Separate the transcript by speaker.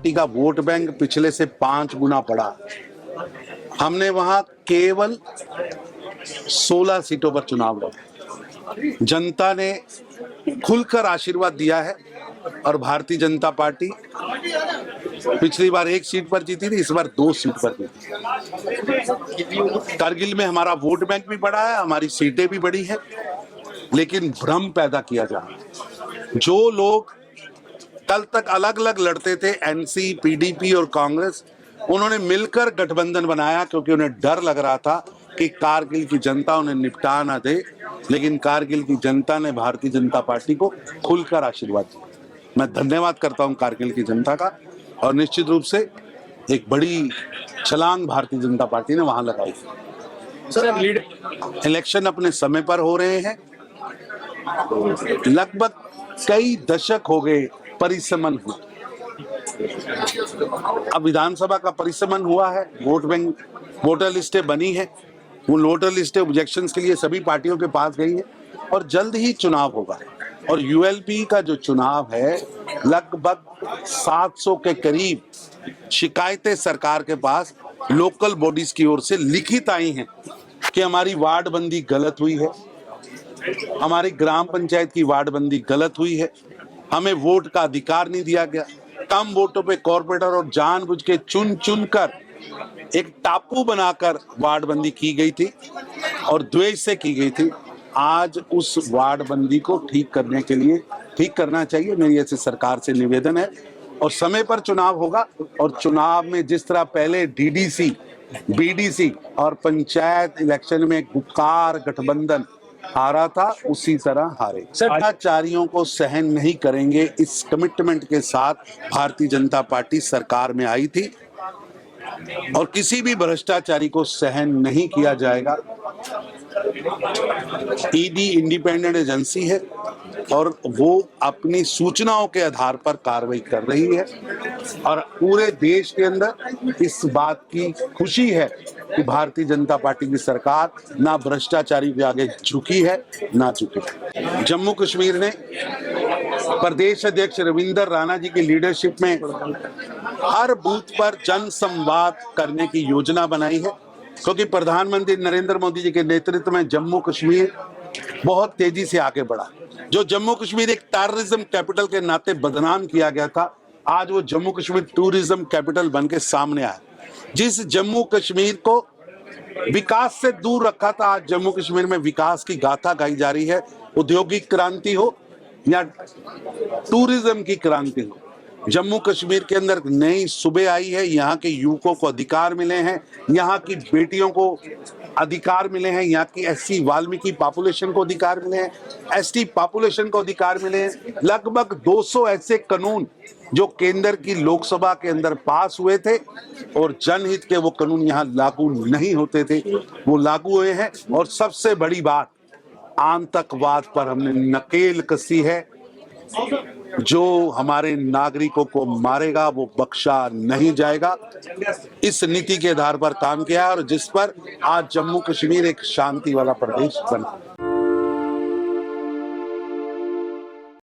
Speaker 1: Party का vote bank पिछले से 5 गुना बढ़ा। हमने वहां केवल 16 सीटों पर चुनाव लड़ा। जनता ने खुलकर आशीर्वाद दिया है और भारतीय जनता पार्टी पिछली बार 1 सीट पर जीती थी, इस बार 2 सीट पर जीती। कारगिल में हमारा वोट बैंक भी बढ़ा है, हमारी सीटें भी बढ़ी है, लेकिन भ्रम पैदा किया जा रहा है। जो लोग कल तक अलग अलग लड़ते थे, एनसी, पीडीपी और कांग्रेस, उन्होंने मिलकर गठबंधन बनाया क्योंकि उन्हें डर लग रहा था कि कारगिल की जनता उन्हें निपटा ना दे। लेकिन कारगिल की जनता ने भारतीय जनता पार्टी को खुलकर आशीर्वाद दिया। मैं धन्यवाद करता हूं कारगिल की जनता का, और निश्चित रूप से एक बड़ी छलांग भारतीय जनता पार्टी ने वहां लगाई। सर, इलेक्शन अपने समय पर हो रहे हैं। लगभग कई दशक हो गए परिसमन हुआ। अब विधानसभा का परिसमन हुआ है, वोट बैंक, वोटर लिस्टें बनी है, वो वोटर लिस्टें ऑब्जेक्शंस के लिए सभी पार्टियों के पास गई है और जल्द ही चुनाव होगा। और यूएलपी का जो चुनाव है, लगभग 700 के करीब शिकायतें सरकार के पास लोकल बॉडीज की ओर से लिखित आई हैं कि हमारी वार्ड बंदी गलत हुई है, हमारी ग्राम पंचायत की वार्ड बंदी गलत हुई है, हमें वोट का अधिकार नहीं दिया गया, कम वोटों पे कॉर्पोरेटर और जानबूझ के चुन चुन कर एक टापू बनाकर वार्ड बंदी की गई थी और द्वेष से की गई थी। आज उस वार्ड बंदी को ठीक करने के लिए, ठीक करना चाहिए, मेरी ऐसे सरकार से निवेदन है। और समय पर चुनाव होगा, और चुनाव में जिस तरह पहले डीडीसी, बीडीसी और पंचायत इलेक्शन में गुप्कार गठबंधन हारा था, उसी तरह हारे। भ्रष्टाचारियों को सहन नहीं करेंगे, इस कमिटमेंट के साथ भारतीय जनता पार्टी सरकार में आई थी और किसी भी भ्रष्टाचारी को सहन नहीं किया जाएगा। ईडी इंडिपेंडेंट एजेंसी है और वो अपनी सूचनाओं के आधार पर कार्रवाई कर रही है, और पूरे देश के अंदर इस बात की खुशी है कि भारतीय जनता पार्टी की सरकार ना भ्रष्टाचारी के आगे झुकी है ना झुकी। जम्मू कश्मीर ने प्रदेश अध्यक्ष रविंदर राणा जी की लीडरशिप में हर बूथ पर जन संवाद करने की योजना बनाई है, क्योंकि प्रधानमंत्री नरेंद्र मोदी जी के नेतृत्व में जम्मू कश्मीर बहुत तेजी से आगे बढ़ा। जो जम्मू कश्मीर एक टेररिज्म कैपिटल के नाते बदनाम किया गया था, आज वो जम्मू कश्मीर टूरिज्म कैपिटल बन के सामने आया। जिस जम्मू कश्मीर को विकास से दूर रखा था, आज जम्मू कश्मीर में विकास की गाथा गाई जा रही है। औद्योगिक क्रांति हो या टूरिज्म की क्रांति हो, जम्मू कश्मीर के अंदर नई सूबे आई है, यहाँ के युवकों को अधिकार मिले हैं, यहाँ की बेटियों को अधिकार मिले हैं, यहाँ की एससी वाल्मीकि पॉपुलेशन को अधिकार मिले हैं, एसटी पॉपुलेशन को अधिकार मिले हैं। लगभग 200 ऐसे कानून जो केंद्र की लोकसभा के अंदर पास हुए थे और जनहित के वो कानून यहाँ लागू नहीं होते थे, वो लागू हुए हैं। और सबसे बड़ी बात, आतंकवाद पर हमने नकेल कसी है। जो हमारे नागरिकों को मारेगा वो बख्शा नहीं जाएगा। इस नीति के आधार पर काम किया और जिस पर आज जम्मू कश्मीर एक शांति वाला प्रदेश बना।